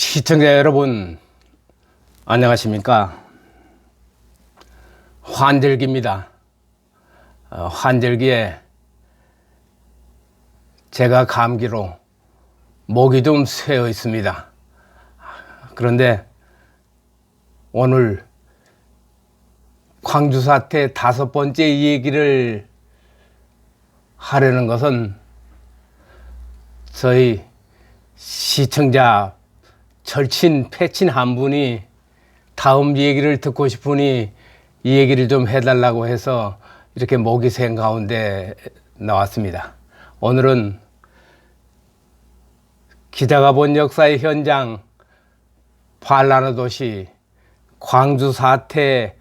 시청자 여러분, 안녕하십니까? 환절기입니다. 환절기에 제가 감기로 목이 좀 새어 있습니다. 그런데 오늘 광주 사태 5번째 이 얘기를 하려는 것은 저희 시청자 절친 패친 한 분이 다음 얘기를 듣고 싶으니 이 얘기를 좀 해달라고 해서 이렇게 목이 샌 가운데 나왔습니다. 오늘은 기자가 본 역사의 현장, 반란의 도시 광주 사태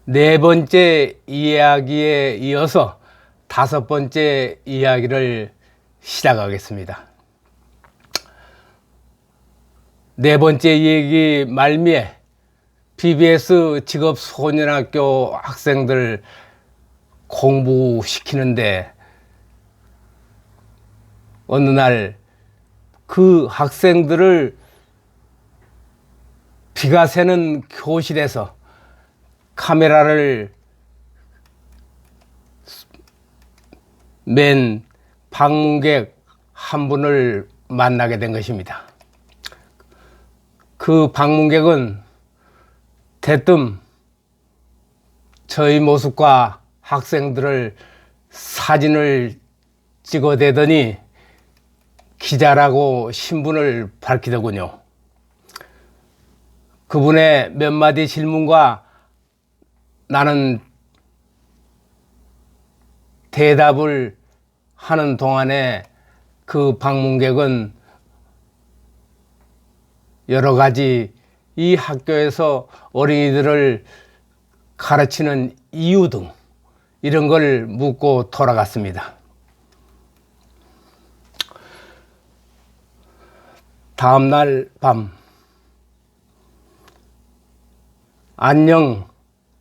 4번째 이야기에 이어서 5번째 이야기를 시작하겠습니다. 4번째 얘기 말미에 BBS 직업소년학교 학생들 공부시키는데 어느 날 그 학생들을 비가 새는 교실에서 카메라를 맨 방문객 한 분을 만나게 된 것입니다. 그 방문객은 대뜸 저희 모습과 학생들을 사진을 찍어대더니 기자라고 신분을 밝히더군요. 그분의 몇 마디 질문과 나는 대답을 하는 동안에 그 방문객은 여러 가지 이 학교에서 어린이들을 가르치는 이유 등 이런 걸 묻고 돌아갔습니다. 다음 날 밤 안녕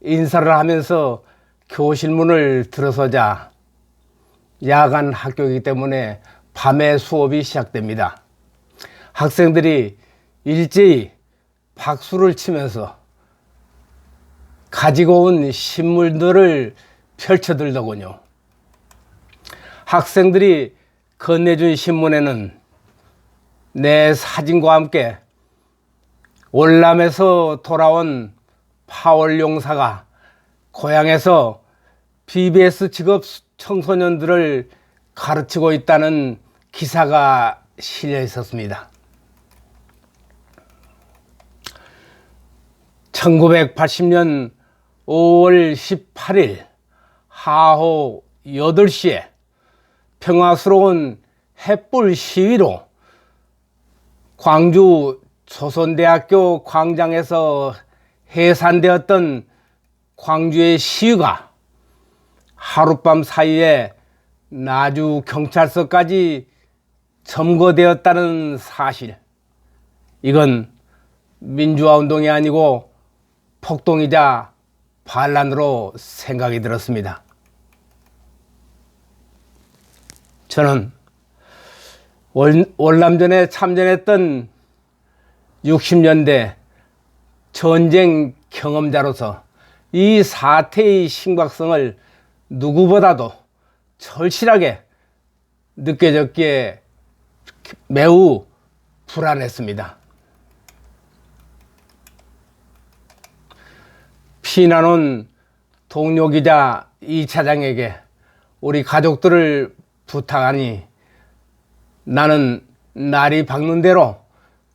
인사를 하면서 교실 문을 들어서자 야간 학교이기 때문에 밤에 수업이 시작됩니다. 학생들이 일제히 박수를 치면서 가지고 온 신문들을 펼쳐들더군요. 학생들이 건네준 신문에는 내 사진과 함께 월남에서 돌아온 파월 용사가 고향에서 BBS 직업 청소년들을 가르치고 있다는 기사가 실려 있었습니다. 1980년 5월 18일 하호 8시에 평화스러운 햇불 시위로 광주 조선대학교 광장에서 해산되었던 광주의 시위가 하룻밤 사이에 나주 경찰서까지 점거되었다는 사실, 이건 민주화 운동이 아니고 폭동이자 반란으로 생각이 들었습니다. 저는 월남전에 참전했던 60년대 전쟁 경험자로서 이 사태의 심각성을 누구보다도 절실하게 느껴졌기에 매우 불안했습니다. 피난 온 동료 기자 이 차장에게 우리 가족들을 부탁하니 나는 날이 밝는 대로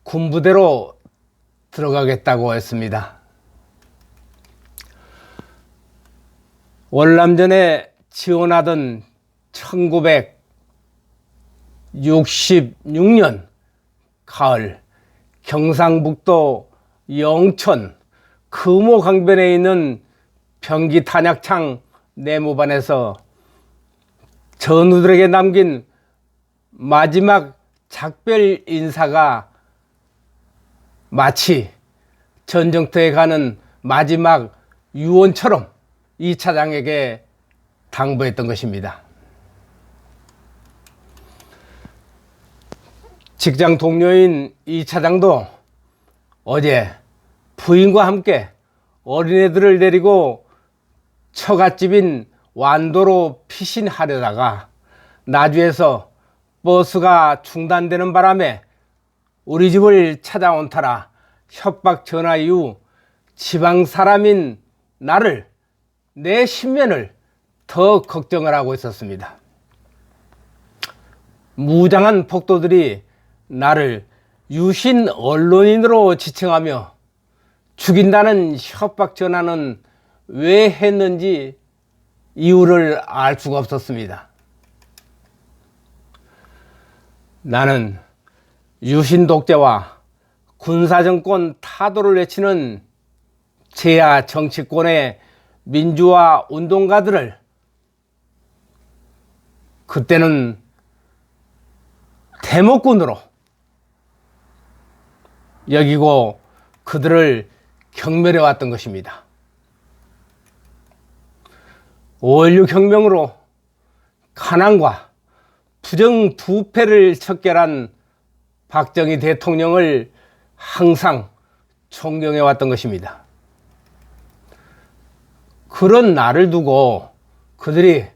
군부대로 들어가겠다고 했습니다. 월남전에 지원하던 1966년 가을 경상북도 영천 금호강변에 있는 병기 탄약창 내무반에서 전우들에게 남긴 마지막 작별 인사가 마치 전쟁터에 가는 마지막 유언처럼 이 차장에게 당부했던 것입니다. 직장 동료인 이 차장도 어제 부인과 함께 어린애들을 데리고 처갓집인 완도로 피신하려다가 나주에서 버스가 중단되는 바람에 우리 집을 찾아온 터라 협박 전화 이후 지방 사람인 나를, 내 신변을 더 걱정을 하고 있었습니다. 무장한 폭도들이 나를 유신 언론인으로 지칭하며 죽인다는 협박 전화는 왜 했는지 이유를 알 수가 없었습니다. 나는 유신 독재와 군사정권 타도를 외치는 제야 정치권의 민주화 운동가들을 그때는 대목군으로 여기고 그들을 경멸해 왔던 것입니다. 5.16 혁명으로 가난과 부정부패를 척결한 박정희 대통령을 항상 존경해 왔던 것입니다. 그런 나를 두고 그들이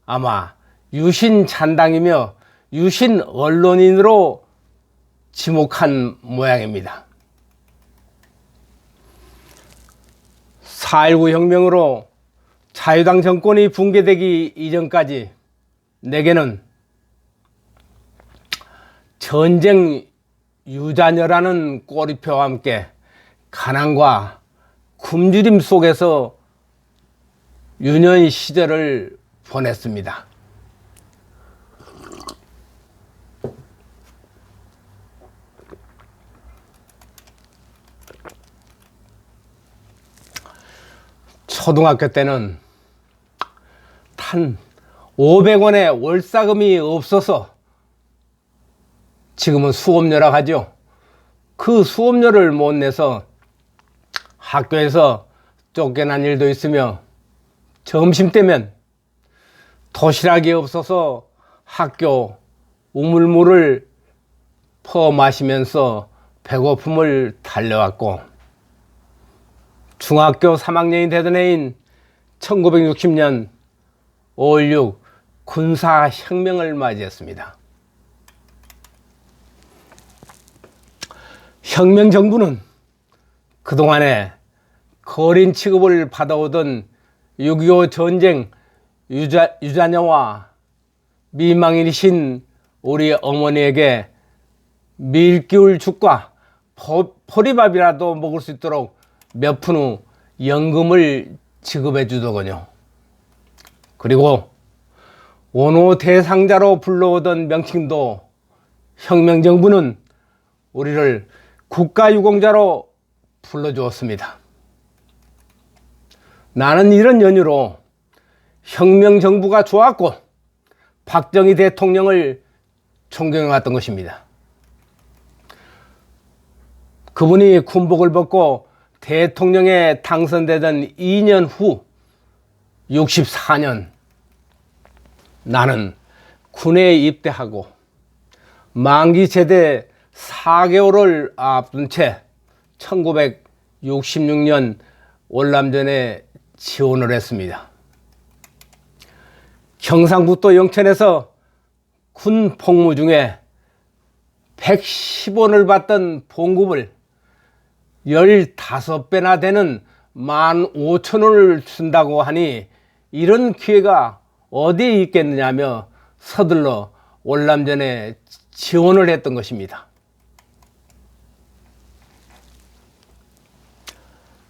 아마 유신 잔당이며 유신 언론인으로 지목한 모양입니다. 4.19 혁명으로 자유당 정권이 붕괴되기 이전까지 내게는 전쟁 유자녀라는 꼬리표와 함께 가난과 굶주림 속에서 유년 시절을 보냈습니다. 초등학교 때는 단 500원의 월사금이 없어서 지금은 수업료라 하죠. 그 수업료를 못 내서 학교에서 쫓겨난 일도 있으며 점심때면 도시락이 없어서 학교 우물물을 퍼 마시면서 배고픔을 달래왔고, 중학교 3학년이 되던 해인 1960년 5.16 군사혁명을 맞이했습니다. 혁명정부는 그동안에 거린 취급을 받아오던 6.25 전쟁 유자녀와 미망인이신 우리 어머니에게 밀기울 죽과 보리밥이라도 먹을 수 있도록 몇 푼 후 연금을 지급해 주더군요. 그리고 원호 대상자로 불러오던 명칭도 혁명정부는 우리를 국가유공자로 불러주었습니다. 나는 이런 연유로 혁명정부가 좋았고 박정희 대통령을 존경해왔던 것입니다. 그분이 군복을 벗고 대통령에 당선되던 2년 후 64년 나는 군에 입대하고 만기 제대 4개월을 앞둔 채 1966년 월남전에 지원을 했습니다. 경상북도 영천에서 군 복무 중에 110원을 받던 봉급을 15배나 되는 15,000원을 준다고 하니 이런 기회가 어디에 있겠느냐며 서둘러 월남전에 지원을 했던 것입니다.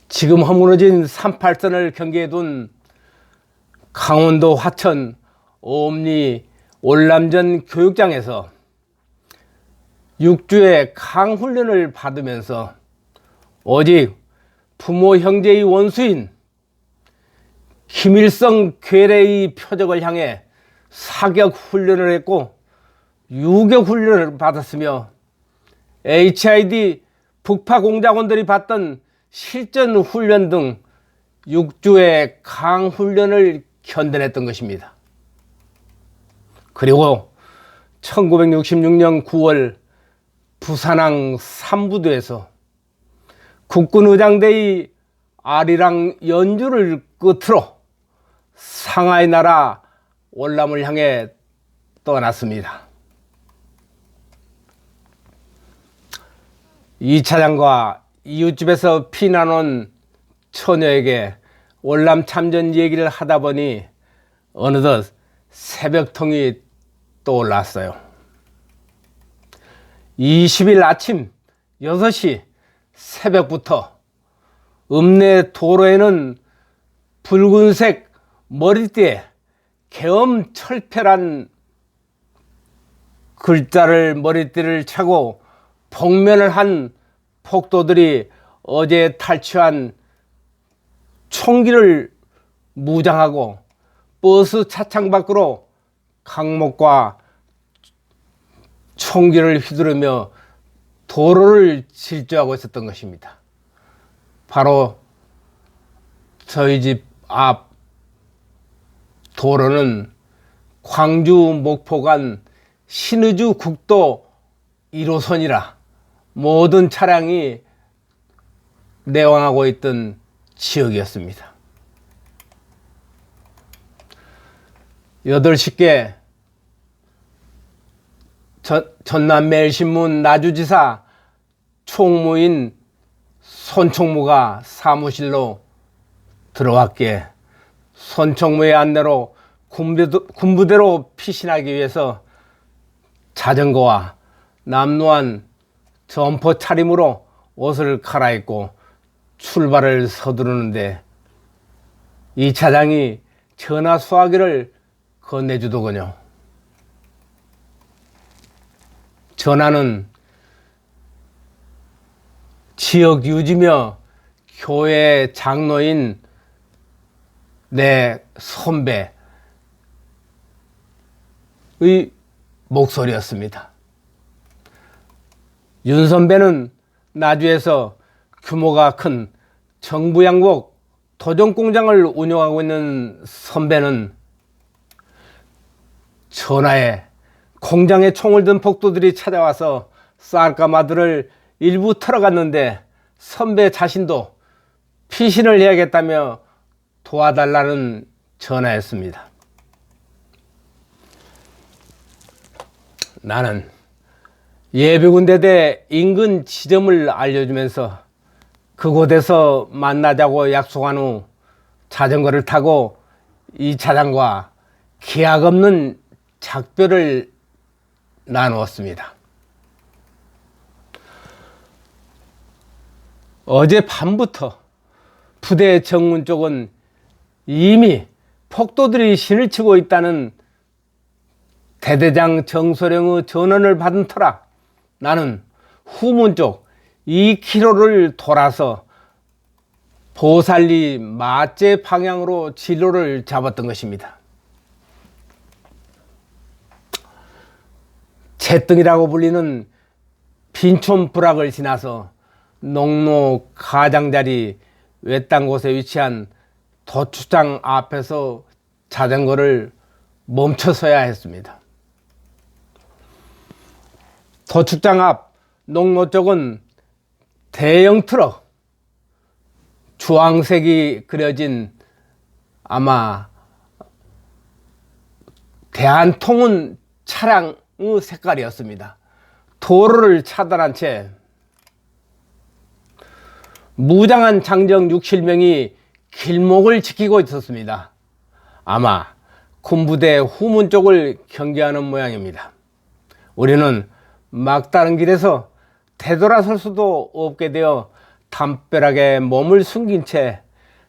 지금 허물어진 38선을 경계에 둔 강원도 화천 옴리 월남전 교육장에서 6주의 강훈련을 받으면서 오직 부모 형제의 원수인 김일성 괴뢰의 표적을 향해 사격 훈련을 했고 유격 훈련을 받았으며 HID 북파 공작원들이 받던 실전 훈련 등 6주의 강훈련을 견뎌냈던 것입니다. 그리고 1966년 9월 부산항 삼부도에서 국군의장대의 아리랑 연주를 끝으로 상하이 나라 월남을 향해 떠났습니다. 이 차장과 이웃집에서 피난 온 처녀에게 월남 참전 얘기를 하다 보니 어느덧 새벽통이 떠올랐어요. 20일 아침 6시 새벽부터 읍내 도로에는 붉은색 머리띠에 계엄철폐란 글자를 머리띠를 차고 복면을 한 폭도들이 어제 탈취한 총기를 무장하고 버스 차창 밖으로 강목과 총기를 휘두르며 도로를 질주하고 있었던 것입니다. 바로 저희 집 앞 도로는 광주 목포 간 신의주 국도 1호선이라 모든 차량이 내원하고 있던 지역이었습니다. 8시께 전남매일신문 나주지사 총무인 손총무가 사무실로 들어왔기에 손총무의 안내로 군부대로 피신하기 위해서 자전거와 남루한 점퍼 차림으로 옷을 갈아입고 출발을 서두르는데 이 차장이 전화 수화기를 건네주더군요. 전화는 지역 유지며 교회 장로인 내 선배의 목소리였습니다. 윤 선배는 나주에서 규모가 큰 정부 양복 도전 공장을 운영하고 있는 선배는 전화에 공장에 총을 든 폭도들이 찾아와서 쌀가마들을 일부 털어갔는데 선배 자신도 피신을 해야겠다며 도와달라는 전화였습니다. 나는 예비군대대 인근 지점을 알려주면서 그곳에서 만나자고 약속한 후 자전거를 타고 이 차장과 기약 없는 작별을 나누었습니다. 어젯밤부터 부대 정문 쪽은 이미 폭도들이 신을 치고 있다는 대대장 정소령의 전원을 받은 터라 나는 후문 쪽 2km를 돌아서 보살리 마제 방향으로 진로를 잡았던 것입니다. 채등이라고 불리는 빈촌 부락을 지나서 농로 가장자리 외딴 곳에 위치한 도축장 앞에서 자전거를 멈춰서야 했습니다. 도축장 앞 농로 쪽은 대형 트럭, 주황색이 그려진 아마 대한통운 차량의 색깔이었습니다. 도로를 차단한 채 무장한 장정 6, 7명이 길목을 지키고 있었습니다. 아마 군부대 후문 쪽을 경계하는 모양입니다. 우리는 막다른 길에서 되돌아설 수도 없게 되어 담벼락에 몸을 숨긴 채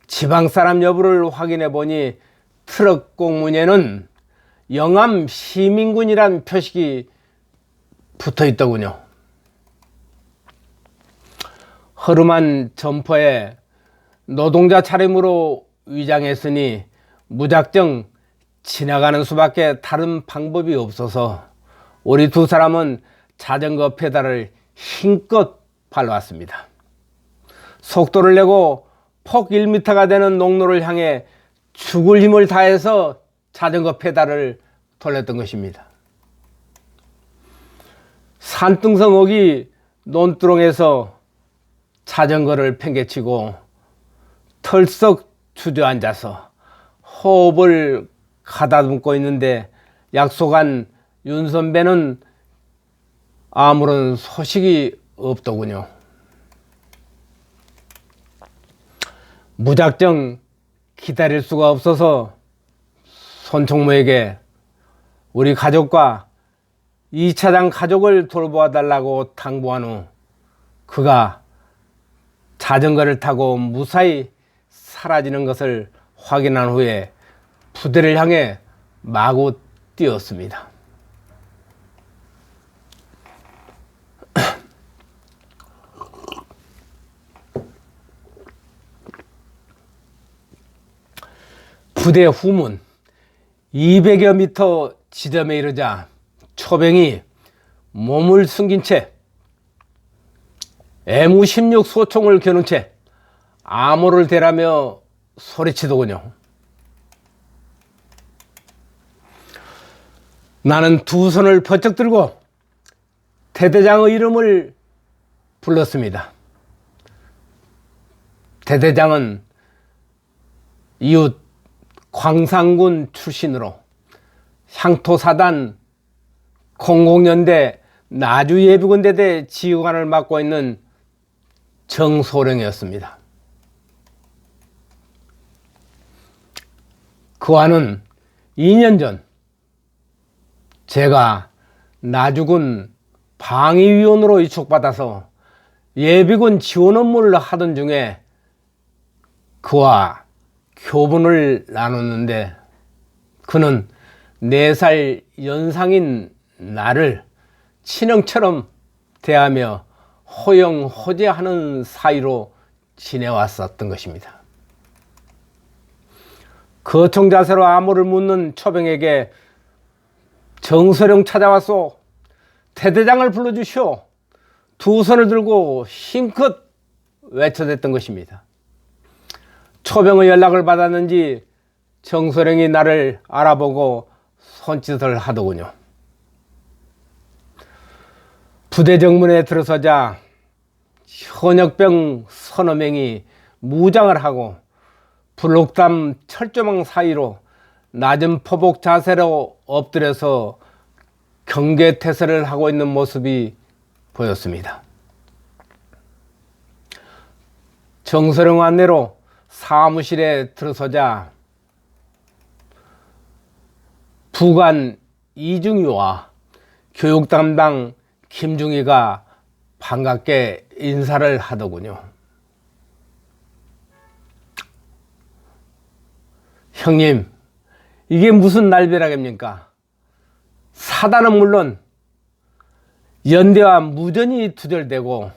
지방사람 여부를 확인해 보니 트럭 공문에는 영암 시민군이란 표식이 붙어 있더군요. 허름한 점퍼에 노동자 차림으로 위장했으니 무작정 지나가는 수밖에 다른 방법이 없어서 우리 두 사람은 자전거 페달을 힘껏 밟았습니다. 속도를 내고 폭 1m가 되는 농로를 향해 죽을 힘을 다해서 자전거 페달을 돌렸던 것입니다. 산등성옥이 논두렁에서 자전거를 팽개치고 털썩 주저앉아서 호흡을 가다듬고 있는데 약속한 윤 선배는 아무런 소식이 없더군요. 무작정 기다릴 수가 없어서 손총무에게 우리 가족과 2차장 가족을 돌보아 달라고 당부한 후 그가 자전거를 타고 무사히 사라지는 것을 확인한 후에 부대를 향해 마구 뛰었습니다. 부대 후문 200여 미터 지점에 이르자 초병이 몸을 숨긴 채 M16 소총을 겨눈 채 암호를 대라며 소리치더군요. 나는 두 손을 번쩍 들고 대대장의 이름을 불렀습니다. 대대장은 이웃 광산군 출신으로 향토사단 공공연대 나주예비군대대 지휘관을 맡고 있는 정소령이었습니다. 그와는 2년 전 제가 나주군 방위위원으로 이촉받아서 예비군 지원 업무를 하던 중에 그와 교분을 나눴는데 그는 4살 연상인 나를 친형처럼 대하며 호영호재하는 사이로 지내왔었던 것입니다. 거총 자세로 암호를 묻는 초병에게 정소령 찾아왔소. 대대장을 불러주시오. 두 손을 들고 힘껏 외쳐댔던 것입니다. 초병의 연락을 받았는지 정소령이 나를 알아보고 손짓을 하더군요. 부대 정문에 들어서자 현역병 서너 명이 무장을 하고 불록담 철조망 사이로 낮은 포복 자세로 엎드려서 경계태세를 하고 있는 모습이 보였습니다. 정소령 안내로 사무실에 들어서자 부관 이중희와 교육 담당 김중희가 반갑게 인사를 하더군요. 형님, 이게 무슨 날벼락입니까? 사단은 물론 연대와 무전이 두절되고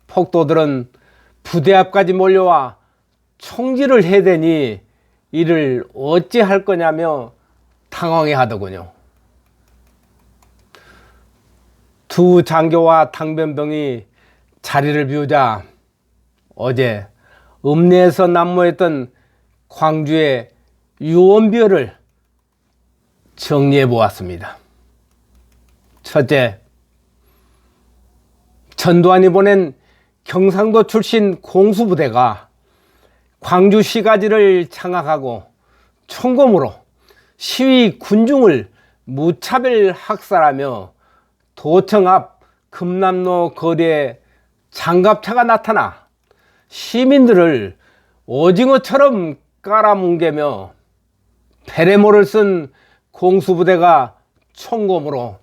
폭도들은 부대 앞까지 몰려와 총질을 해대니 이를 어찌할 거냐며 당황해 하더군요. 두 장교와 당변병이 자리를 비우자 어제 읍내에서 난무했던 광주의 유언비어를 정리해 보았습니다. 첫째, 전두환이 보낸 경상도 출신 공수부대가 광주 시가지를 장악하고 총검으로 시위 군중을 무차별 학살하며 도청 앞 금남로 거리에 장갑차가 나타나 시민들을 오징어처럼 깔아뭉개며 베레모를 쓴 공수부대가 총검으로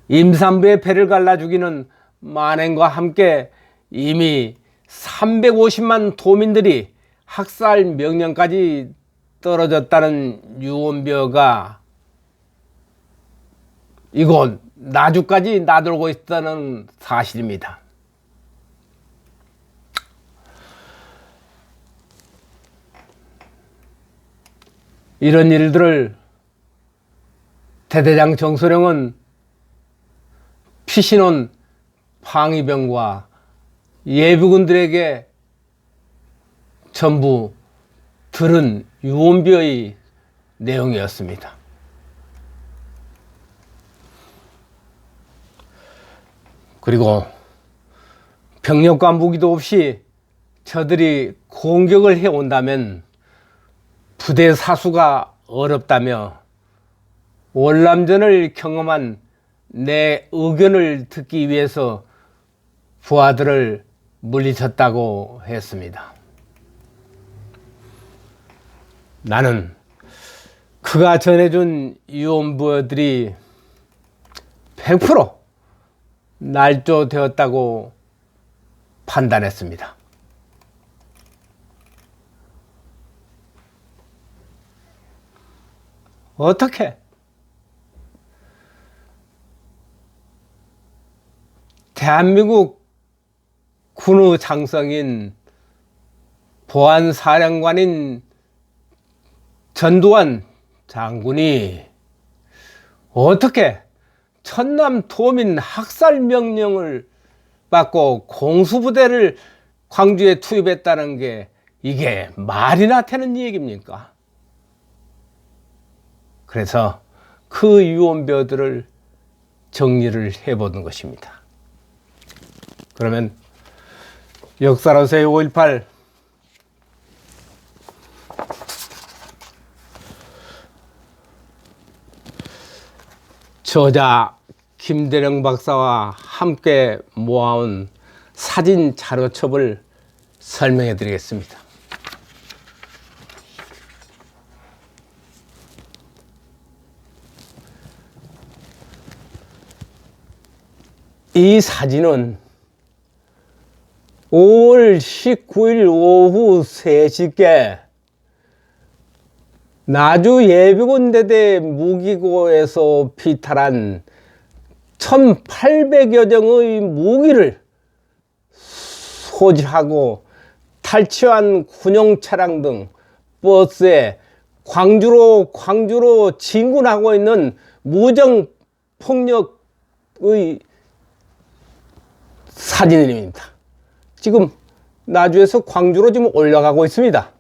임산부의 배를 갈라 죽이는 만행과 함께 이미 350만 도민들이 학살 명령까지 떨어졌다는 유언비어가 이곳 나주까지 나돌고 있다는 사실입니다. 이런 일들을 대대장 정소령은 피신온 방위병과 예비군들에게 전부 들은 유언비어의 내용이었습니다. 그리고 병력과 무기도 없이 저들이 공격을 해온다면 부대 사수가 어렵다며 월남전을 경험한 내 의견을 듣기 위해서 부하들을 물리쳤다고 했습니다. 나는 그가 전해준 유언부여들이 100% 날조되었다고 판단했습니다. 어떻게? 대한민국 군의 장성인 보안사령관인 전두환 장군이 어떻게 천남 도민 학살 명령을 받고 공수부대를 광주에 투입했다는 게 이게 말이나 되는 얘기입니까? 그래서 그 유언벼들을 정리를 해보는 것입니다. 그러면 역사로서의 5.18 저자 김대령 박사와 함께 모아온 사진 자료첩을 설명해 드리겠습니다. 이 사진은 5월 19일 오후 3시께 나주 예비군대대 무기고에서 피탈한 1800여 정의 무기를 소지하고 탈취한 군용 차량 등 버스에 광주로 진군하고 있는 무정 폭력의 사진입니다. 지금 나주에서 광주로 지금 올라가고 있습니다.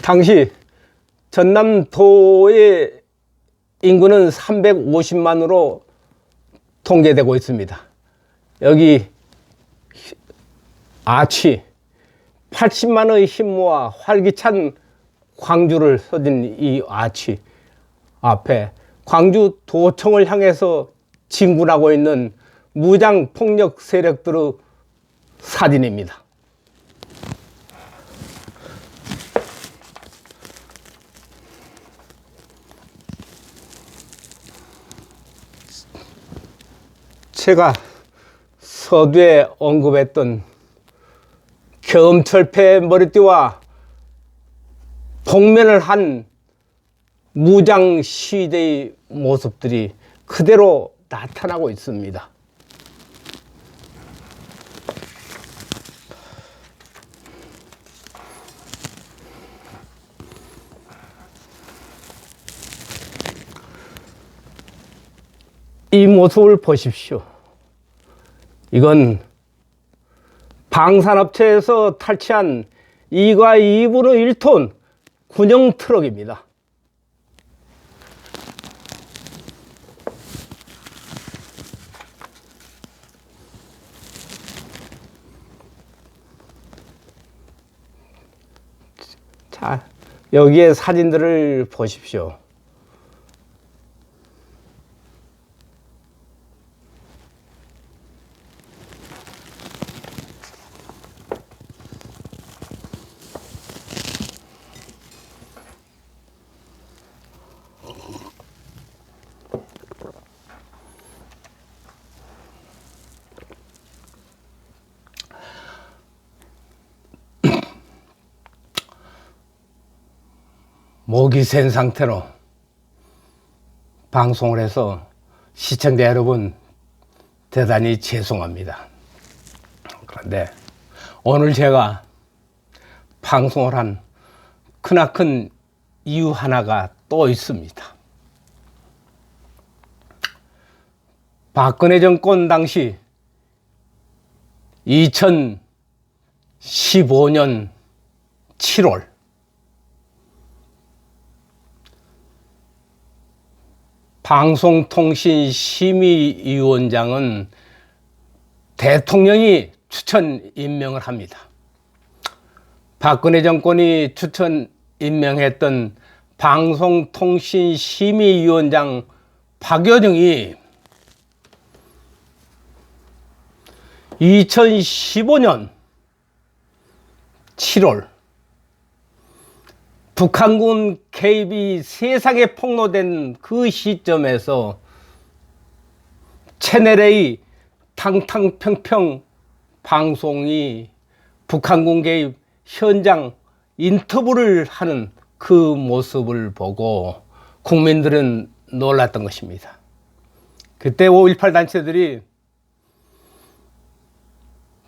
당시 전남도의 인구는 350만으로 통계되고 있습니다. 여기 아치 80만의 힘모아 활기찬 광주를 서진 이 아치 앞에 광주 도청을 향해서 진군하고 있는 무장 폭력 세력들의 사진입니다. 제가 서두에 언급했던 겸철패 머리띠와 복면을 한 무장 시위대의 모습들이 그대로 나타나고 있습니다. 이 모습을 보십시오. 이건 방산업체에서 탈취한 2과 2분의 1톤 군용 트럭입니다. 자, 여기에 사진들을 보십시오. 목이 센 상태로 방송을 해서 시청자 여러분 대단히 죄송합니다. 그런데 오늘 제가 방송을 한 크나큰 이유 하나가 또 있습니다. 박근혜 정권 당시 2000 2015년 7월 방송통신심의위원장은 대통령이 추천 임명을 합니다. 박근혜 정권이 추천 임명했던 방송통신심의위원장 박여정이 2015년 7월 북한군 개입이 세상에 폭로된 그 시점에서 채널A 탕탕평평 방송이 북한군 개입 현장 인터뷰를 하는 그 모습을 보고 국민들은 놀랐던 것입니다. 그때 5.18 단체들이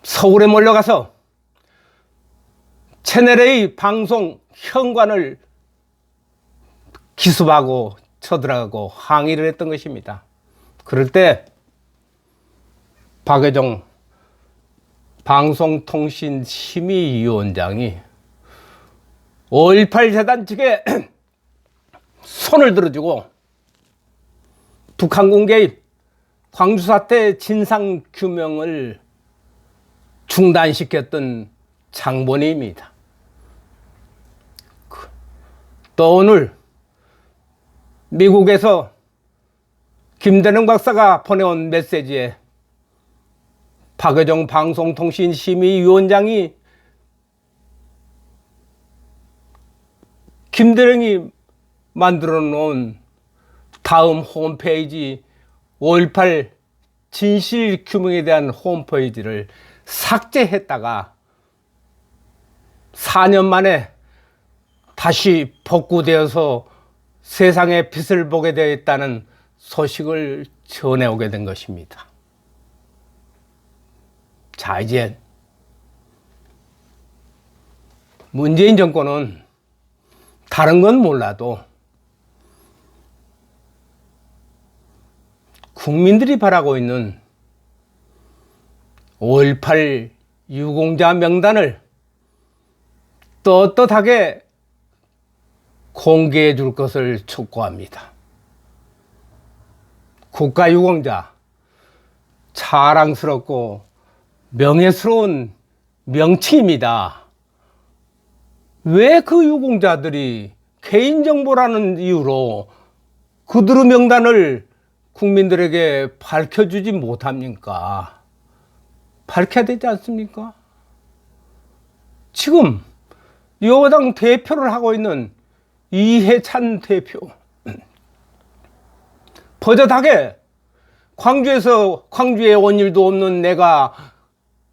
서울에 몰려가서 채널A 방송 현관을 기습하고 쳐들어가고 항의를 했던 것입니다. 그럴 때 박여정 방송통신심의위원장이 5.18 재단 측에 손을 들어주고 북한군 개입 광주사태 진상규명을 중단시켰던 장본인입니다. 또 오늘 미국에서 김대중 박사가 보내온 메시지에 박여정 방송통신심의위원장이 김대중이 만들어 놓은 다음 홈페이지 5.18 진실규명에 대한 홈페이지를 삭제했다가 4년 만에 다시 복구되어서 세상의 빛을 보게 되었다는 소식을 전해오게 된 것입니다. 자, 이제 문재인 정권은 다른 건 몰라도 국민들이 바라고 있는 5.18 유공자 명단을 떳떳하게 공개해 줄 것을 촉구합니다. 국가유공자, 자랑스럽고 명예스러운 명칭입니다. 왜 그 유공자들이 개인정보라는 이유로 그들의 명단을 국민들에게 밝혀주지 못합니까? 밝혀야 되지 않습니까? 지금 여당 대표를 하고 있는 이해찬 대표, 버젓하게 광주에 온 일도 없는 내가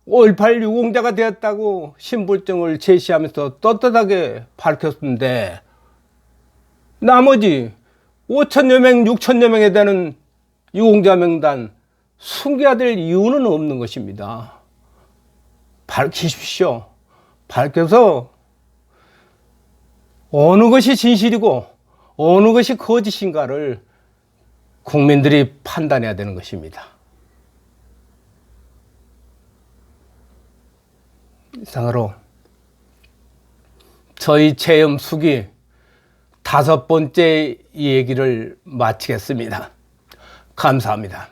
5.18 유공자가 되었다고 신분증을 제시하면서 떳떳하게 밝혔는데 나머지 5천여 명, 6천여 명에 되는 유공자 명단 숨겨야 될 이유는 없는 것입니다. 밝히십시오. 밝혀서 어느 것이 진실이고 어느 것이 거짓인가를 국민들이 판단해야 되는 것입니다. 이상으로 저희 체험 수기 5번째 얘기를 마치겠습니다. 감사합니다.